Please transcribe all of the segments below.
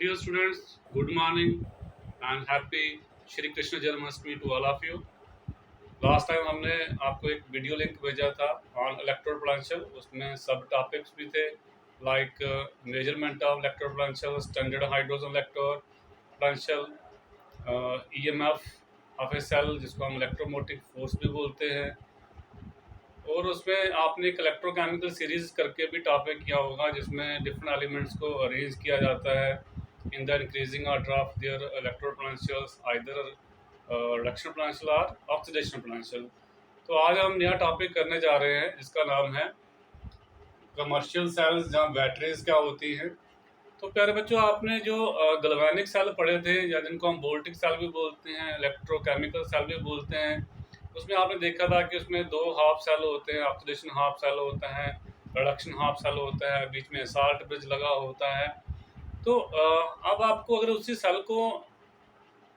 Dear students, good morning and happy Shri Krishna Janmashtami to all of you. Last time हमने आपको एक video link भेजा था on electrode potential. उसमें सब टॉपिक्स भी थे like measurement of electrode potential, standard hydrogen electrode potential, EMF of a cell जिसको हम इलेक्ट्रोमोटिव फोर्स भी बोलते हैं। और उसमें आपने एक इलेक्ट्रोकेमिकल सीरीज करके भी टॉपिक किया होगा जिसमें डिफरेंट एलिमेंट्स को अरेंज किया जाता है in the increasing order of their electrode potentials either reduction potential और ऑक्सीडेशन पोटेंशियल। तो आज हम नया टॉपिक करने जा रहे हैं जिसका नाम है कमर्शियल सेल्स, जहाँ बैटरीज क्या होती हैं। तो प्यारे बच्चों, आपने जो गैल्वेनिक सेल पढ़े थे या जिनको हम वोल्टिक सेल भी बोलते हैं, इलेक्ट्रोकेमिकल सेल भी बोलते हैं, उसमें आपने देखा था कि उसमें दो हाफ सेल होते हैं, ऑक्सीडेशन हाफ सेल होता है, रिडक्शन हाफ सेल होता है, बीच में साल्ट ब्रिज लगा होता है। तो अब आपको अगर उसी सेल को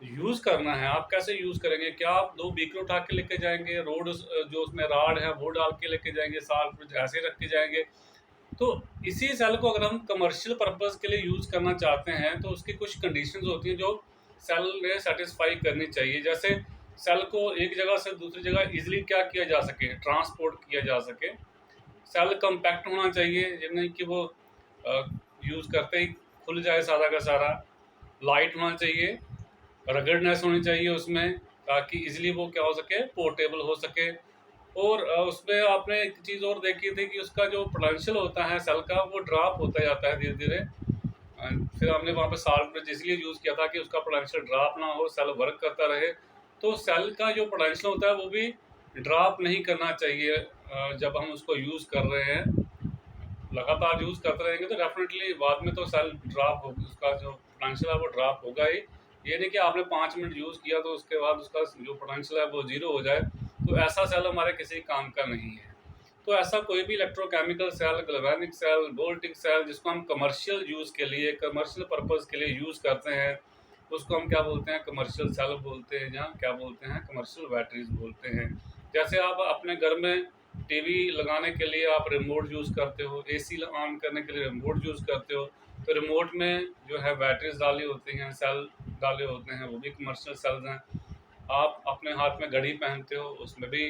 यूज़ करना है, आप कैसे यूज़ करेंगे? क्या आप दो बीकर उठा के लेके जाएंगे, रोड जो उसमें राड है वो डाल के लेके जाएंगे, साल्ट ब्रिज ऐसे रख के जाएंगे? तो इसी सेल को अगर हम कमर्शियल पर्पस के लिए यूज़ करना चाहते हैं तो उसकी कुछ कंडीशंस होती हैं जो सेल ने सेटिस्फाई करनी चाहिए। जैसे सेल को एक जगह से दूसरी जगह इजीली क्या किया जा सके, ट्रांसपोर्ट किया जा सके। सेल कम्पैक्ट होना चाहिए, यानी कि वो यूज़ करते ही खुल जाए सारा का सारा। लाइट होना चाहिए, रगड़नेस होनी चाहिए उसमें, ताकि इजीली वो क्या हो सके, पोर्टेबल हो सके। और उसमें आपने एक चीज़ और देखी थी कि उसका जो पोटेंशियल होता है सेल का वो ड्रॉप होता जाता है धीरे धीरे। फिर हमने वहाँ पे साल्ट ब्रिज इसलिए यूज़ किया था कि उसका पोटेंशियल ड्रॉप ना हो, सेल वर्क करता रहे। तो सेल का जो पोटेंशियल होता है वो भी ड्रॉप नहीं करना चाहिए। जब हम उसको यूज़ कर रहे हैं, लगातार यूज़ करते रहेंगे तो डेफिनेटली बाद में तो सेल ड्रॉप होगी, उसका जो पोटेंशियल है वो ड्रॉप होगा ही। ये नहीं कि आपने 5 मिनट यूज़ किया तो उसके बाद उसका जो पोटेंशियल है वो ज़ीरो हो जाए। तो ऐसा सेल हमारे किसी काम का नहीं है। तो ऐसा कोई भी electrochemical cell, galvanic cell, voltaic cell जिसको हम कमर्शियल यूज़ के लिए, कमर्शियल पर्पस के लिए यूज़ करते हैं, उसको हम क्या बोलते हैं? कमर्शियल सेल बोलते हैं, या क्या बोलते हैं? कमर्शियल बैटरीज बोलते हैं। जैसे आप अपने घर में टीवी लगाने के लिए आप रिमोट यूज़ करते हो, एसी ऑन करने के लिए रिमोट यूज़ करते हो, तो रिमोट में जो है बैटरीज डाली होती हैं, सेल डाले होते हैं, वो भी कमर्शियल सेल्स हैं। आप अपने हाथ में घड़ी पहनते हो, उसमें भी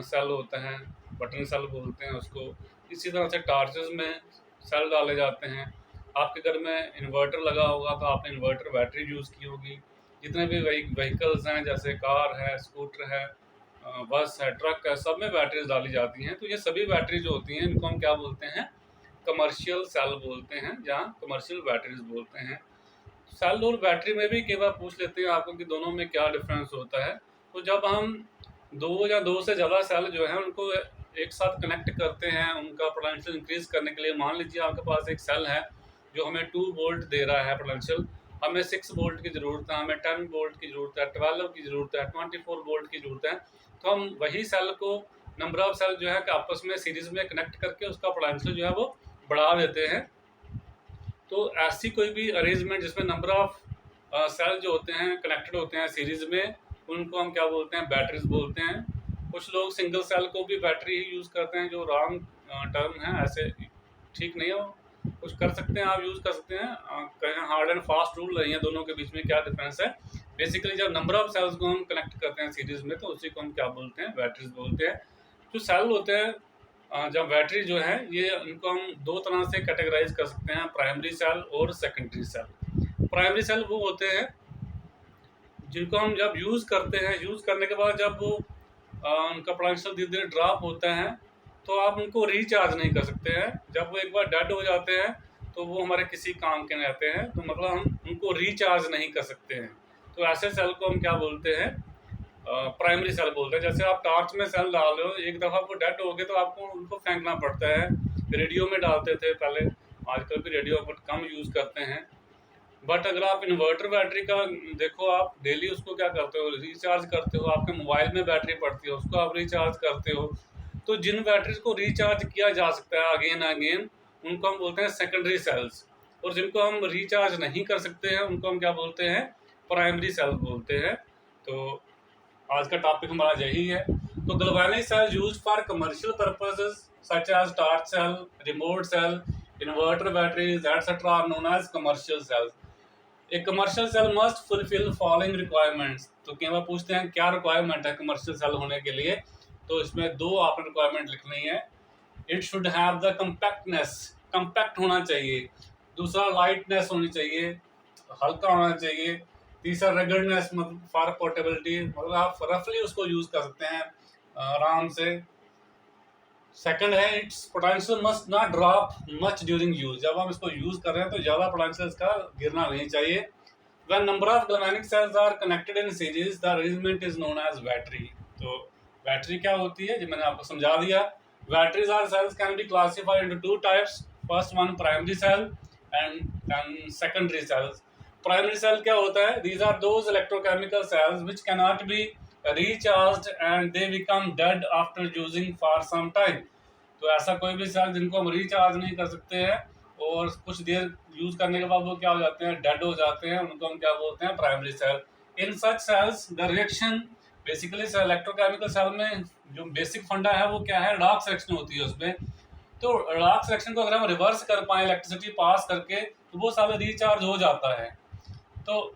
सेल होता है, बटन सेल बोलते हैं उसको। इसी तरह से टार्चेस में सेल डाले जाते हैं। आपके घर में इन्वर्टर लगा होगा तो आपने इन्वर्टर बैटरी यूज़ की होगी। जितने भी व्हीकल्स हैं, जैसे कार है, स्कूटर है, बस है, ट्रक है, सब में बैटरीज डाली जाती हैं। तो ये सभी बैटरी जो होती हैं इनको हम क्या बोलते हैं? कमर्शियल सेल बोलते हैं, जहाँ कमर्शियल बैटरीज बोलते हैं। सेल और बैटरी में भी कई बार पूछ लेते हैं आपको कि दोनों में क्या डिफरेंस होता है। तो जब हम दो या दो से ज़्यादा सेल जो है उनको एक साथ कनेक्ट करते हैं उनका पोटेंशियल इंक्रीज करने के लिए, मान लीजिए आपके पास एक सेल है जो हमें 2 वोल्ट दे रहा है पोटेंशियल, हमें 6 वोल्ट की ज़रूरत है, हमें 10 वोल्ट की ज़रूरत है, 12 की ज़रूरत है, 24 वोल्ट की ज़रूरत है। तो हम वही सेल को, नंबर ऑफ सेल जो है कि आपस में सीरीज़ में कनेक्ट करके उसका पोटेंशियल जो है वो बढ़ा देते हैं। तो ऐसी कोई भी अरेंजमेंट जिसमें नंबर ऑफ सेल जो होते हैं कनेक्टेड होते हैं सीरीज़ में, उनको हम क्या बोलते हैं? बैटरीज बोलते हैं। कुछ लोग सिंगल सेल को भी बैटरी ही यूज़ करते हैं, जो रॉन्ग टर्म है, ऐसे ठीक नहीं हो। कुछ कर सकते हैं, आप यूज़ कर सकते हैं। कहीं हार्ड एंड फास्ट रूल नहीं है दोनों के बीच में, क्या डिफरेंस है? बेसिकली जब नंबर ऑफ सेल्स को हम कनेक्ट करते हैं सीरीज़ में तो उसी को हम क्या बोलते हैं? बैटरीज बोलते हैं। जो सेल होते हैं, जब बैटरी जो है, ये इनको हम दो तरह से कैटेगराइज कर सकते हैं, प्राइमरी सेल और सेकेंडरी सेल। प्राइमरी सेल वो होते हैं जिनको हम जब यूज़ करते हैं, यूज़ करने के बाद जब वो उनका पोटेंशियल धीरे धीरे ड्रॉप होता है तो आप उनको रिचार्ज नहीं कर सकते हैं। जब वो एक बार डेड हो जाते हैं तो वो हमारे किसी काम के नहीं रहते हैं, तो मतलब हम उनको रिचार्ज नहीं कर सकते हैं। तो ऐसे सेल को हम क्या बोलते हैं? प्राइमरी सेल बोलते हैं। जैसे आप टॉर्च में सेल डाल रहे हो, एक दफ़ा वो डेड हो गए तो आपको उनको फेंकना पड़ता है। रेडियो में डालते थे पहले, आजकल भी रेडियो बहुत कम यूज़ करते हैं। बट अगर आप इन्वर्टर बैटरी का देखो, आप डेली उसको क्या करते हो? रिचार्ज करते हो। आपके मोबाइल में बैटरी पड़ती है, उसको आप रिचार्ज करते हो। तो जिन बैटरीज को रिचार्ज किया जा सकता है अगेन अगेन, उनको हम बोलते हैं सेकेंडरी सेल्स। और जिनको हम रिचार्ज नहीं कर सकते हैं उनको हम क्या बोलते हैं? प्राइमरी सेल बोलते हैं। तो आज का टॉपिक हमारा यही है। तो galvanic cell used for commercial purposes such as torch cell, remote cell, Inverter batteries, etc. are known as commercial cells. A commercial cell must fulfill following requirements. तो कई बार पूछते हैं क्या रिक्वायरमेंट है कमर्शियल सेल होने के लिए, तो इसमें दो आपने रिक्वायरमेंट लिखनी है. It should have the compactness, compact होना चाहिए. दूसरा लाइटनेस होनी चाहिए, हल्का होना चाहिए. तीसरा रगड़नेस, मतलब फॉर पोर्टेबिलिटी, मतलब आप रफली उसको यूज कर सकते हैं आराम से. सेकंड है it's potential must not drop much during use. जब हम इसको यूज कर रहे हैं तो ज्यादा पोटेंशियल इसका गिरना नहीं चाहिए. When number of galvanic cells are connected in series, the arrangement is known as battery. तो बैटरी क्या होती है, जो मैंने आपको समझा दिया. Batteries or cells can be classified into two types. First one primary cell and then secondary cells. Primary cell क्या होता है? These are those electrochemical cells which cannot be recharged and they become dead after using for some time. तो ऐसा कोई भी cell जिनको हम recharge नहीं कर सकते हैं और कुछ देर यूज करने के बाद वो क्या हो जाते हैं, डेड हो जाते हैं, उनको हम क्या बोलते हैं, primary cell. In such cells the reaction basically electrochemical cell में जो बेसिक फंडा है वो क्या है, रिडॉक्स रिएक्शन होती है उसमें. तो रिडॉक्स रिएक्शन को अगर हम रिवर्स कर पाए इलेक्ट्रिसिटी पास करके तो वो साल रिचार्ज हो जाता है. तो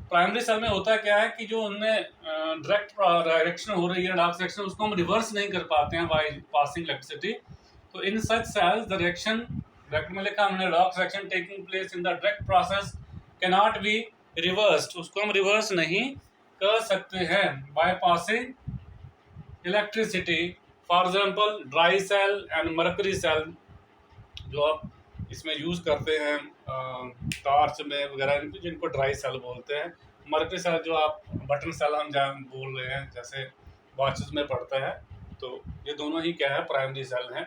प्राइमरी सेल में होता क्या है कि जो उनमें डायरेक्ट रिएक्शन हो रही है, रिडॉक्स रिएक्शन, उसको हम रिवर्स नहीं कर पाते हैं बाय पासिंग इलेक्ट्रिसिटी. तो in such cells the reaction, direct में लिखा हमने, redox reaction taking place in the direct process cannot be reversed. उसको हम रिवर्स नहीं कर सकते हैं by passing electricity. For example dry cell and mercury cell जो आप इसमें यूज करते हैं टार्च में वगैरह, जिनको ड्राई सेल बोलते हैं. मरकरी सेल जो आप बटन सेल हम जहाँ बोल रहे हैं, जैसे वॉचेस में पड़ता है. तो ये दोनों ही क्या है, प्राइमरी सेल हैं.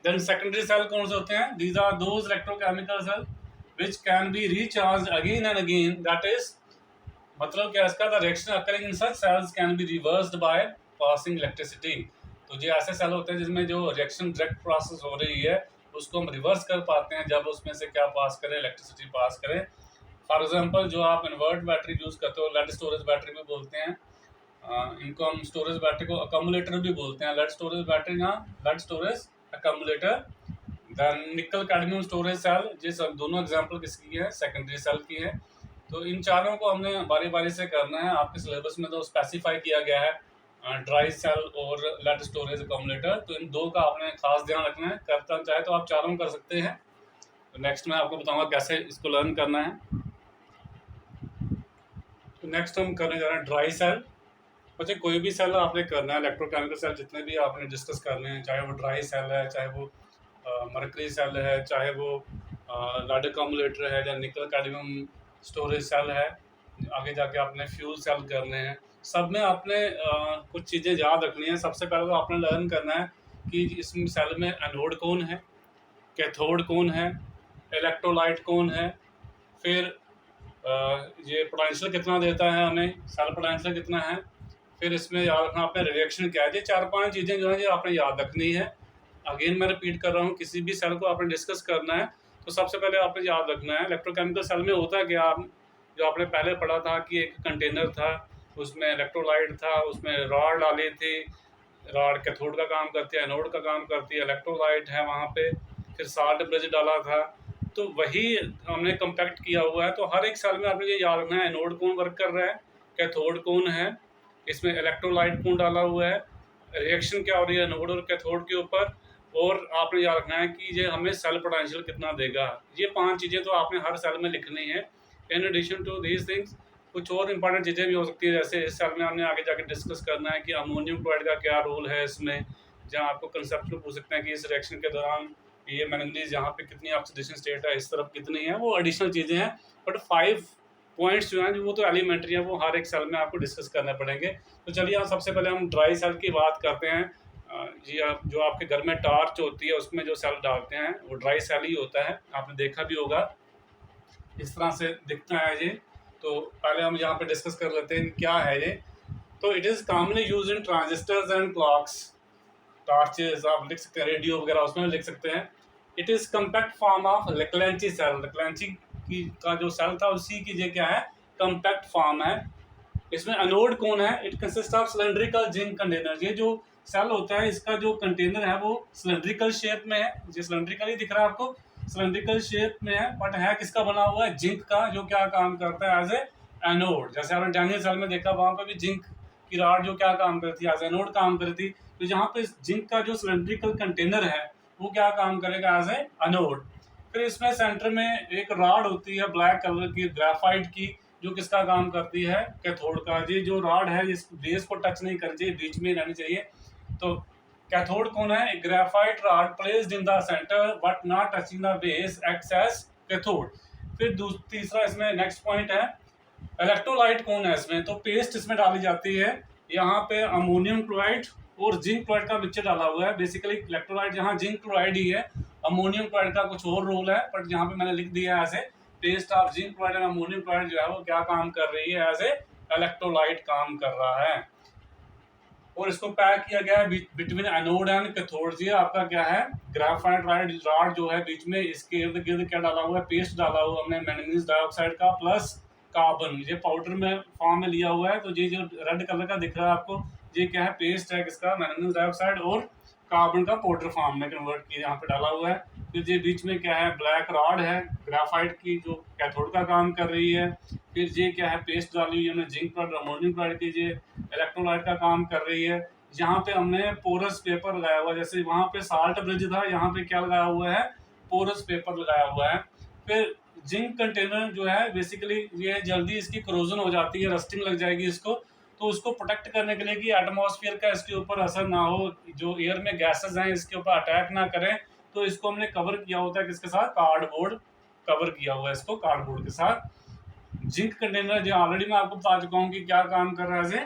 देन सेकेंडरी सेल कौन से होते हैं? These are those electrochemical cell which can be recharge again and again. That is मतलब क्या इसका, the reaction occurring in such cells can be reversed by passing electricity. तो ये ऐसे सेल होते हैं जिसमें जो रिएक्शन डायरेक्ट प्रोसेस हो रही है उसको हम रिवर्स कर पाते हैं जब उसमें से क्या पास करें, इलेक्ट्रिसिटी पास करें. फॉर एग्जांपल जो आप इन्वर्ट बैटरी यूज करते हो, लेड स्टोरेज बैटरी भी बोलते हैं. इनको हम स्टोरेज बैटरी को अकम्युलेटर भी बोलते हैं. लेड स्टोरेज बैटरी ना, lead storage accumulator. Then nickel cadmium storage cell, ये सब दोनों एग्जांपल किसकी है, सेकेंडरी सेल की है. तो इन चारों को हमने बारी बारी से करना है. आपके सिलेबस में तो स्पेसिफाई किया गया है ड्राई सेल और लेड स्टोरेज अकोमोडेटर. तो इन दो का आपने खास ध्यान रखना है. करना चाहे तो आप चारों कर सकते हैं. तो नेक्स्ट मैं आपको बताऊंगा कैसे इसको लर्न करना है. तो नेक्स्ट हम करने जा रहे हैं ड्राई सेल. बच्चे कोई भी सेल आपने करना है, इलेक्ट्रोकेमिकल सेल जितने भी आपने डिस्कस करने हैं, चाहे वो ड्राई सेल है, चाहे वो मरकरी सेल है, चाहे वो लेड अकोमोडेटर है, या निकल कैडमियम स्टोरेज सेल है, आगे जाके आपने फ्यूल सेल करने हैं. सब में आपने कुछ चीज़ें याद रखनी है. सबसे पहले तो आपने लर्न करना है कि इस सेल में एनोड कौन है, कैथोड कौन है, इलेक्ट्रोलाइट कौन है, फिर ये पोटेंशियल कितना देता है हमें, सेल पोटेंशियल कितना है, फिर इसमें याद रखना आपने रिएक्शन क्या है. ये 4-5 चीज़ें जो हैं ये आपने याद रखनी है. अगेन मैं रिपीट कर रहा हूँ, किसी भी सेल को आपने डिस्कस करना है तो सबसे पहले आपने याद रखना है इलेक्ट्रोकेमिकल सेल में होता है क्या. जो आपने पहले पढ़ा था कि एक कंटेनर था, उसमें इलेक्ट्रोलाइट था, उसमें रॉड डाली थी, रॉड कैथोड का काम करती है, एनोड का काम करती है, इलेक्ट्रोलाइट है वहाँ पे, फिर साल्ट ब्रिज डाला था. तो वही हमने कंपैक्ट किया हुआ है. तो हर एक सेल में आपने ये याद रखना है एनोड कौन वर्क कर रहा है, कैथोड कौन है, इसमें इलेक्ट्रोलाइट कौन डाला हुआ है, रिएक्शन क्या हो रही है एनोड और कैथोड के ऊपर, और आपने याद रखना है कि ये हमें सेल पोटेंशियल कितना देगा. ये 5 चीज़ें तो आपने हर सेल में लिखनी है. In addition to these things कुछ और इंपॉर्टेंट चीज़ें भी हो सकती है, जैसे इस सेल में हमने आगे जाके डिस्कस करना है कि अमोनियम क्लोराइड का क्या रोल है इसमें, जहाँ आपको कंसेप्ट पूछ सकते हैं कि इस रिएक्शन के दौरान ये मैंगनीज यहाँ पे कितनी ऑक्सीडेशन स्टेट है, इस तरफ कितनी है, वो एडिशनल चीज़ें हैं. बट 5 पॉइंट्स जो हैं वो तो एलिमेंट्री हैं, वो हर एक सेल में आपको डिस्कस करने पड़ेंगे. तो चलिए हम सबसे पहले हम ड्राई सेल की बात करते हैं. जी आप जो आपके घर में टार्च होती है उसमें जो सेल डालते हैं वो ड्राई सेल ही होता है. आपने देखा भी होगा इस तरह से दिखता है ये. तो पहले हम यहाँ पे डिस्कस कर लेते हैं क्या है ये. तो it is commonly use in transistors and clocks. Torches आप लिख सकते हैं, रेडियो वगैरह उसमें लिख सकते हैं. It is compact form of Leclanche cell. Leclanche की का जो सेल था उसी की ये क्या है, कम्पैक्ट फॉर्म है. इसमें एनोड कौन है, it consist of cylindrical zinc container. ये जो सेल होता है इसका जो कंटेनर है वो सिलेंड्रिकल शेप में है. ये सिलेंड्रिकल ही दिख रहा है आपको. सिलेंड्रिकल शेप में है, बट है किसका बना हुआ है, जिंक का, जो क्या काम करता है एज ए एनोड। जैसे आपने डैनियल सेल में देखा, वहां पे भी जिंक की रॉड जो क्या काम करती है, एज एनोड काम करती। तो जहाँ पे जिंक का जो सिलेंड्रिकल कंटेनर है वो क्या काम करेगा, एज ए एनोड। फिर इसमें सेंटर में एक रॉड होती है ब्लैक कलर की, ग्रेफाइट की, जो किसका काम करती है, कैथोड का। ये जो रॉड है इस बेस को टच नहीं करनी चाहिए, बीच में रहनी चाहिए। तो कैथोड कौन है, graphite rod placed in the centre but not touching the base acts as cathode. फिर तीसरा इसमें नेक्स्ट पॉइंट है, इलेक्ट्रोलाइट कौन है इसमें, तो पेस्ट इसमें डाली जाती है। यहाँ पे अमोनियम क्लोराइड और जिंक क्लोराइड का मिक्सचर डाला हुआ है। बेसिकली इलेक्ट्रोलाइट यहाँ जिंक क्लोराइड ही है, अमोनियम क्लोराइड का कुछ और रोल है, बट यहाँ पे मैंने लिख दिया है ऐसे, paste of zinc chloride and ammonium chloride जो है वो क्या काम कर रही है, एज ए इलेक्ट्रोलाइट काम कर रहा है। और इसको पैक किया गया है बिटवीन एनोड एंड कैथोड। ये आपका क्या है, ग्रेफाइट रॉड जो है बीच में, इसके इर्द गिर्द क्या डाला हुआ है, पेस्ट डाला हुआ हमने मैंगनीज डाइऑक्साइड का प्लस कार्बन। ये पाउडर में फॉर्म में लिया हुआ है। तो ये जो रेड कलर का दिख रहा है आपको, ये क्या है, पेस्ट है किसका, मैंगनीज डाइऑक्साइड और कार्बन का पाउडर फॉर्म में कन्वर्ट किया यहाँ पे डाला हुआ है। फिर ये बीच में क्या है, ब्लैक रॉड है ग्राफाइट की, जो कैथोड का काम कर रही है। फिर ये क्या है, पेस्ट डाली हुई हमने जिंक क्लोराइड अमोनियम क्लोराइड की, ये इलेक्ट्रोलाइट का काम कर रही है। यहाँ पे हमने पोरस पेपर लगाया हुआ है, जैसे वहां पे साल्ट ब्रिज था, यहाँ पे क्या लगाया हुआ है, पोरस पेपर लगाया हुआ है। फिर जिंक कंटेनर जो है बेसिकली ये जल्दी इसकी क्रोजन हो जाती है, रस्टिंग लग जाएगी इसको। तो उसको प्रोटेक्ट करने के लिए कि एटमॉस्फेयर का इसके ऊपर असर ना हो, जो एयर में गैसेस हैं इसके ऊपर अटैक ना करें, तो इसको हमने कवर किया होता है किसके साथ, कार्डबोर्ड कवर किया हुआ है इसको कार्डबोर्ड के साथ। जिंक कंटेनर जो ऑलरेडी मैं आपको बता चुका हूँ कि क्या काम कर रहा है,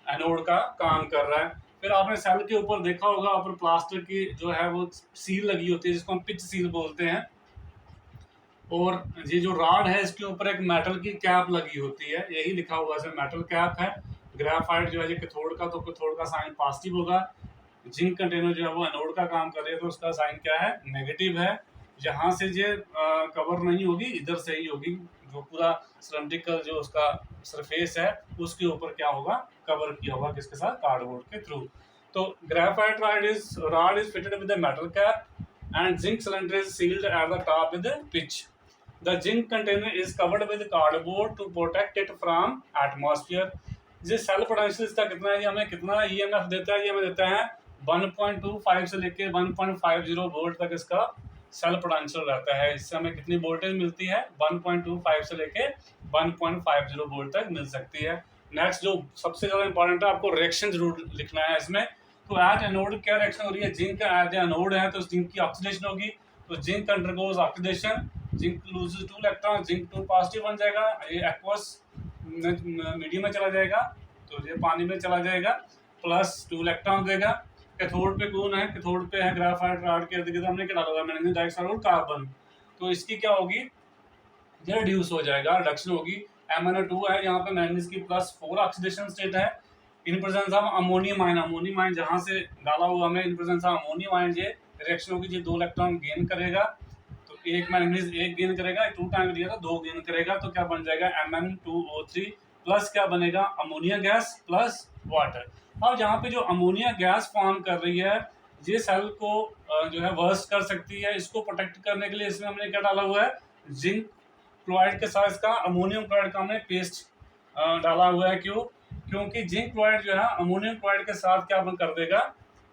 एनोड का काम कर रहा है। फिर आपने सेल के ऊपर देखा होगा, ऊपर प्लास्टर की जो है वो सील लगी होती है, जिसको हम पिच सील बोलते हैं। और ये जो रॉड है इसके ऊपर एक मेटल की कैप लगी होती है, यही लिखा हुआ है मेटल कैप है। ग्रेफाइट जो है ये कैथोड का, तो कैथोड का साइन पॉजिटिव होगा। जिंक कंटेनर जो है वो एनोड का काम कर रही है, तो उसका साइन क्या है, नेगेटिव है। यहाँ से ये कवर नहीं होगी, इधर से ही होगी, जो पूरा सिलेंड्रिकल जो उसका सरफेस है उसके ऊपर क्या होगा, कवर किया होगा किसके साथ, कार्डबोर्ड के थ्रू। तो graphite rod is fitted with a metal cap and zinc cylinder is sealed at the top with a pitch. The zinc container is covered with cardboard to protect it from atmosphere. ये cell potential इसका कितना है, ये हमें कितना EMF देता है, ये हमें देता है 1.25 से लेके 1.50 वोल्ट तक इसका सेल पोटेंशियल रहता है। इससे हमें कितनी वोल्टेज मिलती है, 1.25 से लेके 1.50 वोल्ट तक मिल सकती है। नेक्स्ट जो सबसे ज्यादा इंपॉर्टेंट है, आपको रिएक्शन जरूर लिखना है इसमें। तो एट एनोड क्या रिएक्शन हो रही है, जिंक एट एनोड है तो जिंक की ऑक्सीडेशन होगी। तो zinc undergoes oxidation, zinc loses 2 electron, zinc 2 positive बन जाएगा, ये एक्वस मीडियम में चला जाएगा, तो ये पानी में चला जाएगा, प्लस 2 इलेक्ट्रॉन देगा। कैथोड पे कौन है, कैथोड पे है ग्रेफाइट रॉड के इर्द गिर्द हमने क्या डाला हुआ है, मैंगनीज डाइऑक्साइड और कार्बन। तो इसकी क्या होगी, ये रिड्यूस हो जाएगा, रिडक्शन होगी। MnO2 है, यहाँ पे मैंगनीज की +4 ऑक्सीडेशन स्टेट है in presence of ammonium ion. Ammonium ion जहाँ से डाला हुआ हमें, in presence of ammonium ion, ये रिएक्शन होगी, ये 2 इलेक्ट्रॉन गेन करेगा। तो एक मैंगनीज 1 गेन करेगा, 2 टाइम दिया था 2 गेन करेगा, तो क्या बन जाएगा, Mn2O3 प्लस क्या बनेगा, अमोनिया गैस प्लस वाटर। अब यहाँ पे जो अमोनिया गैस फॉर्म कर रही है, ये सेल को जो है वर्स्ट कर सकती है। इसको प्रोटेक्ट करने के लिए इसमें हमने क्या डाला हुआ है, जिंक क्लोराइड के साथ इसका अमोनियम क्लोराइड का हमने पेस्ट डाला हुआ है। क्यों, क्योंकि जिंक क्लोराइड जो है अमोनियम क्लोराइड के साथ क्या कर देगा,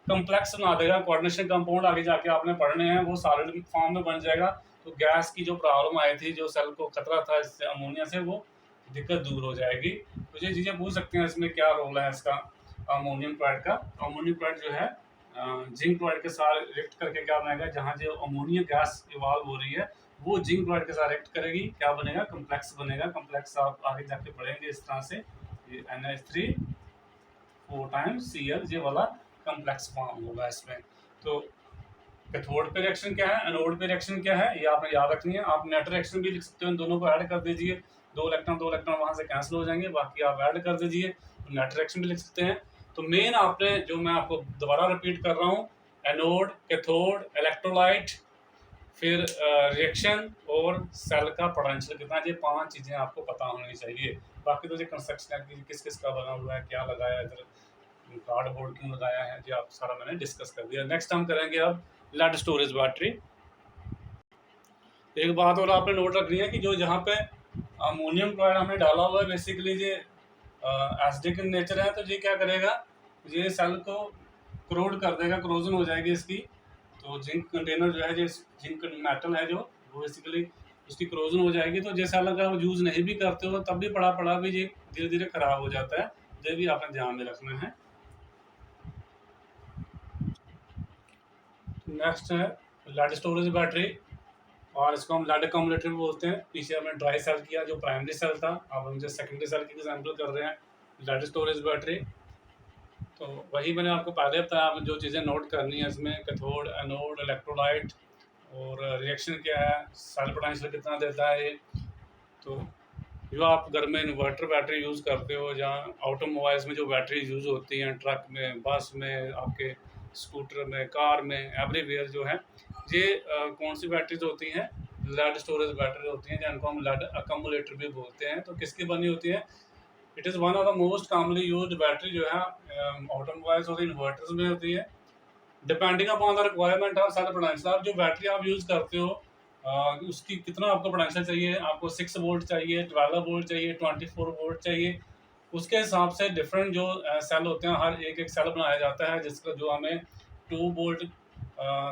कम्प्लेक्स बना देगा, कोऑर्डिनेशन कंपाउंड आगे जाके आपने पढ़ने हैं, वो सॉलिड फॉर्म में बन जाएगा। तो गैस की जो प्रॉब्लम आई थी, जो सेल को खतरा था इससे अमोनिया से, वो दिक्कत दूर हो जाएगी। तो ये चीज़ें पूछ सकते हैं इसमें क्या रोल है इसका अमोनियम क्लोराइड का। अमोनियम क्लोराइड जो है जिंक क्लोराइड के साथ रिएक्ट करके क्या बनाएगा, जहाँ जो अमोनिया गैस इवॉल्व हो रही है वो जिंक क्लोराइड के साथ रिएक्ट करेगी, क्या बनेगा, कम्प्लेक्स बनेगा। कम्प्लेक्स आप आगे जाके पढ़ेंगे इस तरह से, ये NH3 4 टाइम्स Cl, ये वाला कम्प्लेक्स फॉर्म होगा इसमें। तो कैथोड पे रिएक्शन क्या है, एनोड पे रिएक्शन क्या है, ये आपने याद रखनी है। आप नेट रिएक्शन भी लिख सकते हो, इन दोनों को ऐड कर दीजिए, 2 इलेक्ट्रॉन वहां से कैंसिल हो जाएंगे, बाकी आप ऐड कर दीजिए, तो नेट रिएक्शन भी लिख सकते हैं। तो मेन आपने, जो मैं आपको दोबारा रिपीट कर रहा हूँ, एनोड, कैथोड, इलेक्ट्रोलाइट, फिर रिएक्शन और सेल का पोटेंशियल कितना, ये 5 चीज़ें आपको पता होनी चाहिए। बाकी तो ये कंस्ट्रक्शन है कि किस किस का बना हुआ है, क्या लगाया है, इधर कार्डबोर्ड क्यों लगाया है, ये आप सारा मैंने डिस्कस कर दिया। नेक्स्ट हम करेंगे अब लेड स्टोरेज बैटरी। एक बात और आपने नोट रखनी है कि जो जहाँ पे अमोनियम क्लोराइड हमने डाला हुआ है बेसिकली ये एसिडिक इन नेचर है, तो ये क्या करेगा, ये सेल को क्रोड कर देगा, क्रोजन हो जाएगी इसकी। तो जिंक कंटेनर जो है, जो जिंक मेटल है जो, वो बेसिकली उसकी क्रोजन हो जाएगी। तो जैसे अगर आप यूज़ नहीं भी करते हो तब भी पड़ा पड़ा भी ये धीरे धीरे खराब हो जाता है। ये भी आपने ध्यान में रखना है। नेक्स्ट है लेड स्टोरेज बैटरी, और इसको हम लेड अकोमोडेटर भी बोलते हैं। पीछे हमने ड्राई सेल किया जो प्राइमरी सेल था, अब हम जो सेकेंडरी सेल की एग्जाम्पल कर रहे हैं लेड स्टोरेज बैटरी। तो वही मैंने आपको पहले बताया, आप जो चीज़ें नोट करनी है इसमें, कैथोड, एनोड, इलेक्ट्रोलाइट, और रिएक्शन क्या है, सेल पोटेंशियल कितना देता है ये। तो जो आप घर में इन्वर्टर बैटरी यूज़ करते हो, जहाँ ऑटोमोबाइल्स में जो बैटरी यूज़ होती हैं, ट्रक में, बस में, आपके स्कूटर में, कार में, एवरीवेयर जो है, ये कौन सी बैटरीज होती हैं, लेड स्टोरेज बैटरी होती हैं, जिनको हम लेड अकोमोडेटर भी बोलते हैं। तो किसकी बनी होती है, it is one of the most commonly used battery जो है ऑटोमोबाइल्स और इन्वर्टर्स में होती है। Depending upon the requirement of cell potential, आप जो बैटरी आप यूज़ करते हो उसकी कितना आपको पोटेंशियल चाहिए, आपको 6 वोल्ट चाहिए, 12 वोल्ट चाहिए, 24 वोल्ट चाहिए, उसके हिसाब से डिफरेंट जो सेल होते हैं, हर एक एक सेल बनाया जाता है जिसका जो हमें 2 वोल्ट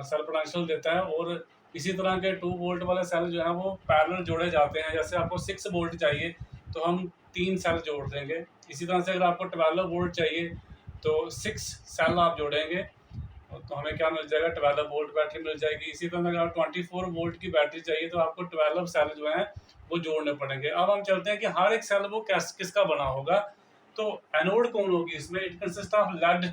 सेल पोटेंशियल देता है। और इसी तरह के 2 वोल्ट वाले सेल जो है वो पैरेलल जोड़े जाते हैं। जैसे आपको 6 वोल्ट चाहिए तो हम 3 सेल जोड़ देंगे। इसी तरह से अगर आपको 12 वोल्ट चाहिए तो 6 सेल आप जोड़ेंगे, तो हमें क्या मिल जाएगा, 12 वोल्ट बैटरी मिल जाएगी। इसी तरह अगर 24 वोल्ट की बैटरी चाहिए तो आपको 12 सेल जो हैं वो जोड़ने पड़ेंगे। अब हम चलते हैं कि हर एक सेल वो किसका बना होगा। तो एनोड कौन होगी इसमें, इट कंसिस्ट ऑफ लेड।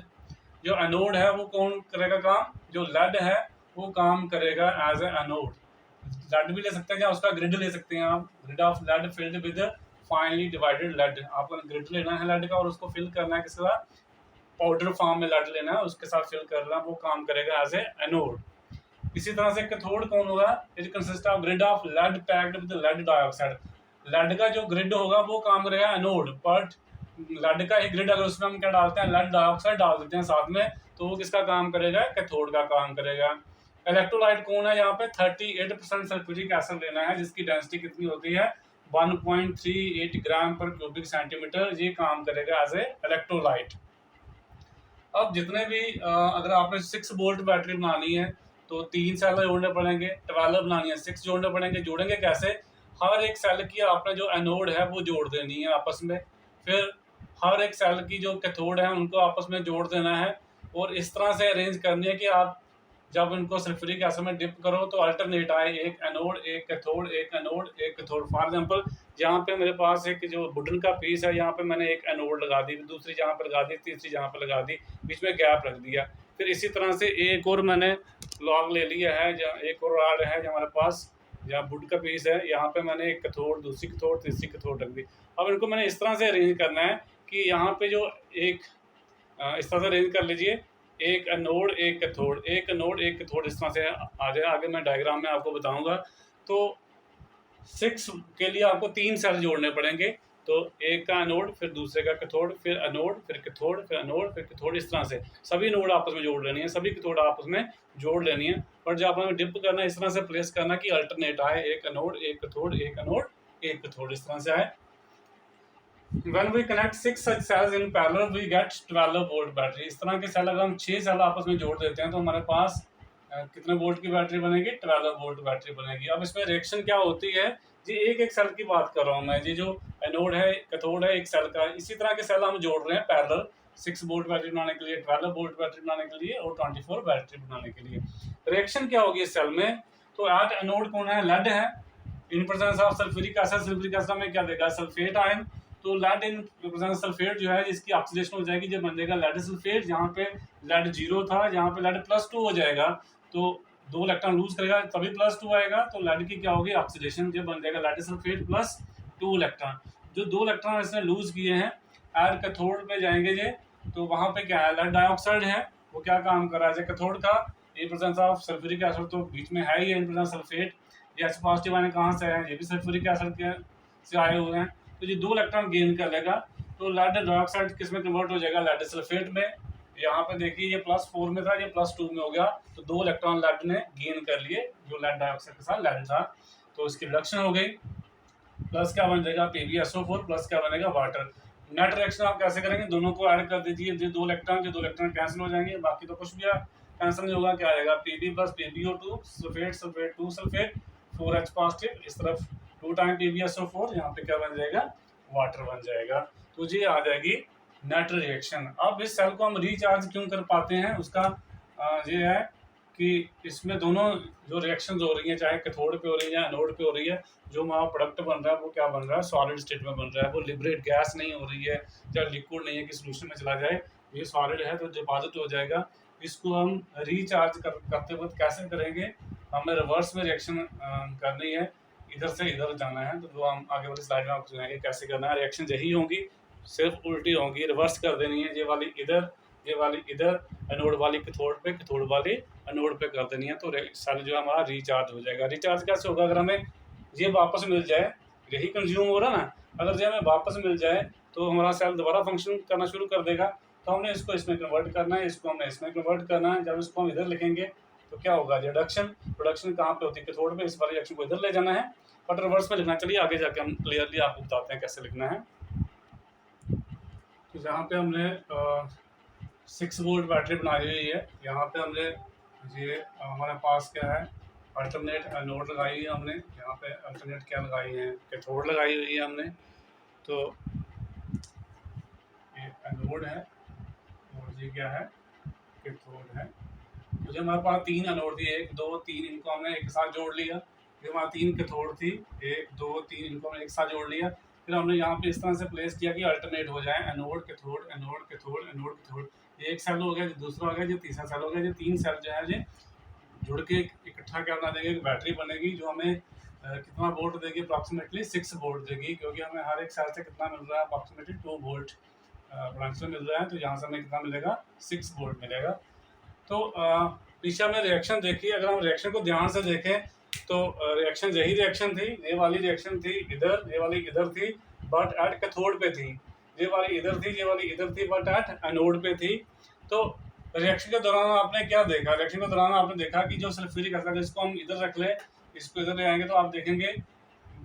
जो एनोड है वो कौन करेगा काम, जो लेड है वो काम करेगा एज ए एनोड। लेड भी ले सकते हैं या उसका ग्रिड ले सकते हैं आप, grid of lead filled with finely divided lead. आपको ग्रिड लेना है लेड का और उसको फिल करना है किसके साथ, पाउडर फॉर्म में लेड लेना है, उसके साथ फिल करना, वो काम करेगा एज ए एनोड। इसी तरह से कैथोड कौन होगा, it consist of grid of lead packed with lead dioxide. Lead का जो ग्रिड होगा वो काम करेगा एनोड, बट लेड का ही ग्रिड अगर उसमें हम क्या डालते हैं, लेड डाइऑक्साइड डाल देते हैं साथ में, तो वो किसका काम करेगा, कैथोड का काम करेगा। इलेक्ट्रोलाइट कौन है, यहाँ पे 38% सल्फ्यूरिक एसिड लेना है जिसकी डेंसिटी कितनी होती है 1.38 ग्राम पर क्यूबिक सेंटीमीटर, ये काम करेगा एज ए इलेक्ट्रोलाइट। अब जितने भी अगर आपने 6 वोल्ट बैटरी बनानी है तो 3 सेल जोड़ने पड़ेंगे, 12 बनानी है 6 जोड़ने पड़ेंगे। जोड़ेंगे कैसे, हर एक सेल की आपने जो एनोड है वो जोड़ देनी है आपस में, फिर हर एक सेल की जो कैथोड है उनको आपस में जोड़ देना है, और इस तरह से अरेंज करनी है कि आप जब इनको सल्फ्यूरिक एसिड में डिप करो तो अल्टरनेट आए, एक एनोड एक कैथोड, एक एनोड एक कैथोड। फॉर एग्जांपल यहाँ पे मेरे पास एक जो वुडन का पीस है, यहाँ पे मैंने एक एनोड लगा दी, दूसरी जहाँ पर लगा दी, तीसरी जहाँ पर लगा दी, बीच में गैप रख दिया। फिर इसी तरह से एक और मैंने लॉग ले लिया है, जहाँ एक और राड है जो हमारे पास, जहाँ वुड का पीस है, यहाँ पे मैंने एक कैथोड, दूसरी कैथोड, तीसरी कैथोड रख दी। अब इनको मैंने इस तरह से अरेंज करना है कि यहाँ पे जो एक इस तरह से अरेंज कर लीजिए, एक एनोड एक कैथोड, एक एनोड एक कैथोड, इस तरह से आ जाए। आगे मैं डायग्राम में आपको बताऊंगा। तो 6 के लिए आपको 3 सेल जोड़ने पड़ेंगे, तो एक का एनोड, फिर दूसरे का कैथोड, फिर एनोड, फिर कैथोड, फिर एनोड, फिर कैथोड, इस तरह से सभी नोड आपस में जोड़ लेनी है, सभी कैथोड आपस में जोड़ लेनी है। और जब आपने डिप करना है इस तरह से प्लेस करना कि अल्टरनेट आए, एक एनोड एक कैथोड, एक एनोड एक कैथोड, इस तरह से आए। When we connect 6 such cells in parallel, we get 12 volt battery. इस तरह के सेल अगर हम 6 सेल आपस में जोड़ देते हैं तो हमारे पास कितने वोल्ट की बैटरी बनेगी, 12 वोल्ट बैटरी बनेगी। अब इसमें रिएक्शन क्या होती है जी, एक एक सेल की बात कर रहा हूँ मैं जी, जो एनोड है कैथोड है एक सेल का, इसी तरह के सेल हम जोड़ रहे हैं पैरेलल, 6 वोल्ट बैटरी बनाने के लिए, 12 वोल्ट बैटरी बनाने के लिए और 24 बैटरी बनाने के लिए। रिएक्शन क्या होगी इस सेल में, तो एट एनोड कौन है, लेड है, in presence of sulphuric acid, sulphuric acid में क्या देगा, सल्फेट आयन। तो लेड इन प्रेजेंस सल्फेट जो है इसकी ऑक्सीडेशन हो जाएगी, जब बन जाएगा लेड सल्फेट, जहाँ पे लेड 0 था, जहाँ पे लेड +2 हो जाएगा, तो 2 इलेक्ट्रॉन लूज करेगा तभी +2 आएगा, तो लेड की क्या होगी ऑक्सीडेशन, जब बन जाएगा लेड सल्फेट +2 इलेक्ट्रॉन। जो 2 इलेक्ट्रॉन इसने लूज किए हैं एड कैथोड पे जाएंगे जे, तो वहाँ पे क्या है, लेड डाइऑक्साइड है, वो क्या काम कर रहा है कैथोड का, in presence of sulphuric acid तो बीच में है ही, इन प्रेजेंस सल्फेट, ये H पॉजिटिव आने कहाँ से आए हैं, ये भी सल्फ्यूरिक एसिड के से आए हुए हैं, तो ये 2 इलेक्ट्रॉन गेन कर लेगा, तो लेड डाइऑक्साइड किस में कन्वर्ट हो जाएगा, लेड सल्फेट में। यहाँ पे देखिए ये +4 में था, ये +2 में हो गया, तो 2 इलेक्ट्रॉन लेड ने गेन कर लिए, जो लेड डाइऑक्साइड के साथ लेड था। तो इसकी रिडक्शन हो गई, प्लस क्या बन जाएगा PbSO4 प्लस क्या बनेगा वाटर। नेट रिएक्शन आप कैसे करेंगे, दोनों को ऐड कर दीजिए, जो दो इलेक्ट्रॉन कैंसिल हो जाएंगे, बाकी तो कुछ भी कैंसिल नहीं होगा। क्या आएगा Pb plus PbO2 sulphate sulphate 2 sulphate 4H positive, इस तरफ 2 टाइम PbSO4, यहाँ पे क्या बन जाएगा वाटर बन जाएगा। तो ये आ जाएगी नेट रिएक्शन। अब इस सेल को हम रिचार्ज क्यों कर पाते हैं, उसका ये है कि इसमें दोनों जो रिएक्शन हो रही है, चाहे कैथोड पे हो रही है या एनोड पे हो रही है, जो वहाँ प्रोडक्ट बन रहा है वो क्या बन रहा है, सॉलिड स्टेट में बन रहा है। वो लिबरेट गैस नहीं हो रही है या लिक्विड नहीं है कि सोल्यूशन में चला जाए, ये सॉलिड है तो डिपॉजिट हो जाएगा। इसको हम रिचार्ज करते वक्त कैसे करेंगे, हमें रिवर्स में रिएक्शन करनी है, इधर से इधर जाना है। तो वो हम आगे वाली स्लाइड में आपको सुनाएंगे कैसे करना है। रिएक्शन यही होंगी, सिर्फ उल्टी होंगी, रिवर्स कर देनी है, ये वाली इधर ये वाली इधर, एनोड वाली कैथोड वाली एनोड पे कर देनी है। तो सेल जो है हमारा रिचार्ज हो जाएगा। रिचार्ज कैसे होगा, अगर हमें ये वापस मिल जाए, यही कंज्यूम हो रहा ना, अगर ये हमें वापस मिल जाए तो हमारा सेल दोबारा फंक्शन करना शुरू कर देगा। तो हमने इसको इसमें कन्वर्ट करना है, इसको हमने इसमें कन्वर्ट करना है। जब इसको हम इधर लिखेंगे तो क्या होगा, रिडक्शन। प्रोडक्शन कहाँ पे होती है, कैथोड पे, इस वाले रिएक्शन को इधर ले जाना है, बट रिवर्स में लिखना। चलिए आगे जाके हम क्लियरली आपको बताते हैं कैसे लिखना है। तो जहाँ पे हमने 6 वोल्ट बैटरी बनाई हुई है, यहाँ पे हमने ये हमारे पास क्या है, अल्टरनेट एनोड लगाई है हमने, यहाँ पे अल्टरनेट क्या लगाई है, कैथोड लगाई हुई है हमने। तो ये एनोड है और ये क्या है, कैथोड है। तो जो हमारे पास 3 एनोड थी, 1 2 3, इनको हमने एक साथ जोड़ लिया। फिर हमारी 3 कैथोड थी, 1 2 3, इनको हमने एक साथ जोड़ लिया। फिर हमने यहाँ पे इस तरह से प्लेस किया कि अल्टरनेट हो जाए, anode cathode anode cathode anode cathode. एक सेल हो गया, दूसरा हो गया, जो तीसरा सेल हो गया। जो 3 सेल जो है ये जुड़ के इकट्ठा क्या बना देंगे, एक बैटरी बनेगी जो हमें कितना वोल्ट देगी, अप्रॉक्सीमेटली 6 वोल्ट देगी, क्योंकि हमें हर एक सेल से कितना मिल रहा है, अप्रॉक्सीमेटली 2 वोल्ट पोटेंशियल मिल रहा है। तो यहाँ से हमें कितना मिलेगा, 6 वोल्ट मिलेगा। तो पीछे हमने रिएक्शन देखी, अगर हम रिएक्शन को ध्यान से देखें तो रिएक्शन यही रिएक्शन थी, ये वाली रिएक्शन थी इधर, ये वाली इधर थी, बट एट कैथोड पे थी। ये वाली इधर थी, ये वाली इधर थी, बट एट एनोड पे थी। तो रिएक्शन के दौरान आपने क्या देखा, रिएक्शन के दौरान आपने देखा कि जो सल्फ्यूरिक एसिड, इसको हम इधर रख लें, इसको इधर ले आएंगे तो आप देखेंगे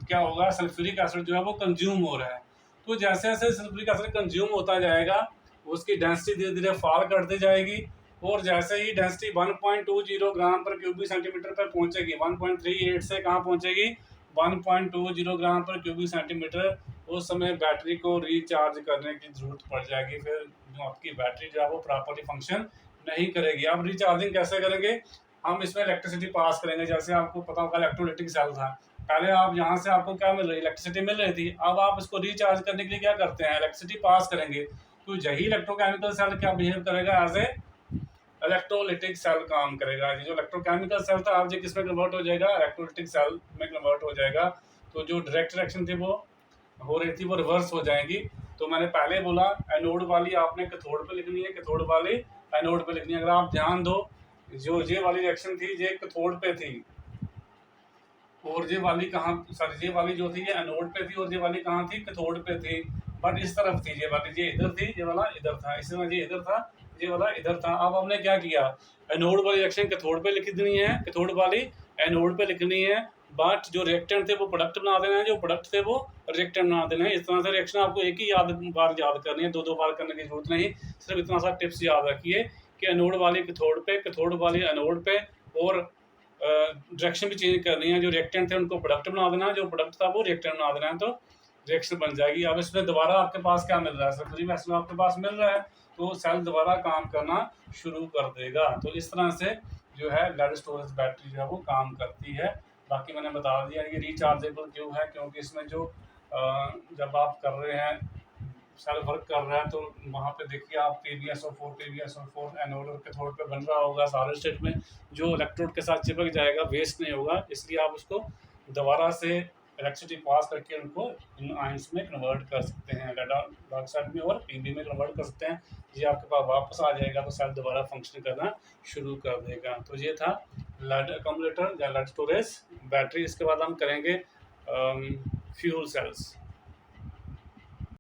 क्या होगा, सल्फ्यूरिक एसिड जो है वो कंज्यूम हो रहा है। तो जैसे जैसे सल्फ्यूरिक एसिड कंज्यूम होता जाएगा, उसकी डेंसिटी धीरे धीरे फॉल करती जाएगी, और जैसे ही डेंसिटी 1.20 ग्राम पर क्यूबिक सेंटीमीटर पर पहुंचेगी, 1.38 से कहाँ पहुंचेगी, 1.20 ग्राम पर क्यूबिक सेंटीमीटर, उस समय बैटरी को रिचार्ज करने की जरूरत पड़ जाएगी। फिर जो आपकी बैटरी जो है वो प्रॉपरली फंक्शन नहीं करेगी। अब रिचार्जिंग कैसे करेंगे, हम इसमें इलेक्ट्रिसिटी पास करेंगे। जैसे आपको पता होगा इलेक्ट्रोलाइटिक सेल था, पहले आप यहाँ से आपको क्या मिल रही, इलेक्ट्रिसिटी मिल रही थी। अब आप इसको रिचार्ज करने के लिए क्या करते हैं, इलेक्ट्रिसिटी पास करेंगे। तो यही इलेक्ट्रोकेमिकल सेल क्या बिहेव करेगा, एज ए इलेक्ट्रोलिटिक सेल काम करेगा। ये जो इलेक्ट्रोकेमिकल सेल था, अब ये किस में कन्वर्ट हो जाएगा, इलेक्ट्रोलिटिक सेल में कन्वर्ट हो जाएगा। तो जो डायरेक्ट रिएक्शन थी वो हो रही थी, वो रिवर्स हो जाएंगी। तो मैंने पहले बोला एनोड वाली आपने कैथोड पे लिखनी है, कैथोड वाली एनोड पे लिखनी है। अगर आप ध्यान दो, जो ये वाली रिएक्शन थी ये कैथोड पे थी, और ये वाली कहाँ, सॉरी ये वाली जो थी ये एनोड पे थी, और ये वाली कहाँ थी, कैथोड पे थी, बट इस तरफ थी। ये वाली ये इधर थी, ये वाला इधर था, इसी में ये इधर था, ये वाला इधर था। अब हमने क्या किया, एनोड वाली रिएक्शन कैथोड पे लिख देनी है, कैथोड वाली एनोड पे लिखनी है, बट जो रिएक्टेंट थे वो प्रोडक्ट बना देना है, जो प्रोडक्ट थे वो रिएक्टेंट बना देना है। इस तरह से रिएक्शन आपको एक ही बार याद करनी है, दो बार करने की जरूरत नहीं। सिर्फ इतना सा टिप्स याद रखिए कि एनोड वाली कैथोड पे, कैथोड वाली एनोड पे, और डायरेक्शन भी चेंज करनी है। जो रिएक्टेंट थे उनको प्रोडक्ट बना देना है, जो प्रोडक्ट था वो रिएक्टेंट बना देना है, तो रिएक्शन बन जाएगी। अब इसमें दोबारा आपके पास क्या मिल रहा है, सल्फ्यूरिक एसिड आपके पास मिल रहा है, तो सेल दोबारा काम करना शुरू कर देगा। तो इस तरह से जो है लेड स्टोरेज बैटरी जो है वो काम करती है। बाकी मैंने बता दिया कि रिचार्जेबल क्यों है, क्योंकि इसमें जो जब आप कर रहे हैं, सेल वर्क कर रहा है, तो वहाँ पे देखिए आप PbSO4 एनोड और कैथोड पे बन रहा होगा सॉलिड स्टेट में, जो इलेक्ट्रोड के साथ चिपक जाएगा, वेस्ट नहीं होगा। इसलिए आप उसको दोबारा से इलेक्ट्रिसिटी पास करके उनको इन आयंस में कन्वर्ट कर सकते हैं, लेड ऑक्साइड में और Pb में कन्वर्ट कर सकते हैं। ये आपके पास वापस आ जाएगा, तो सेल दोबारा फंक्शन करना शुरू कर देगा। तो ये था लेड अकोमोडेटर या लेड स्टोरेज बैटरी। इसके बाद हम करेंगे फ्यूल सेल्स।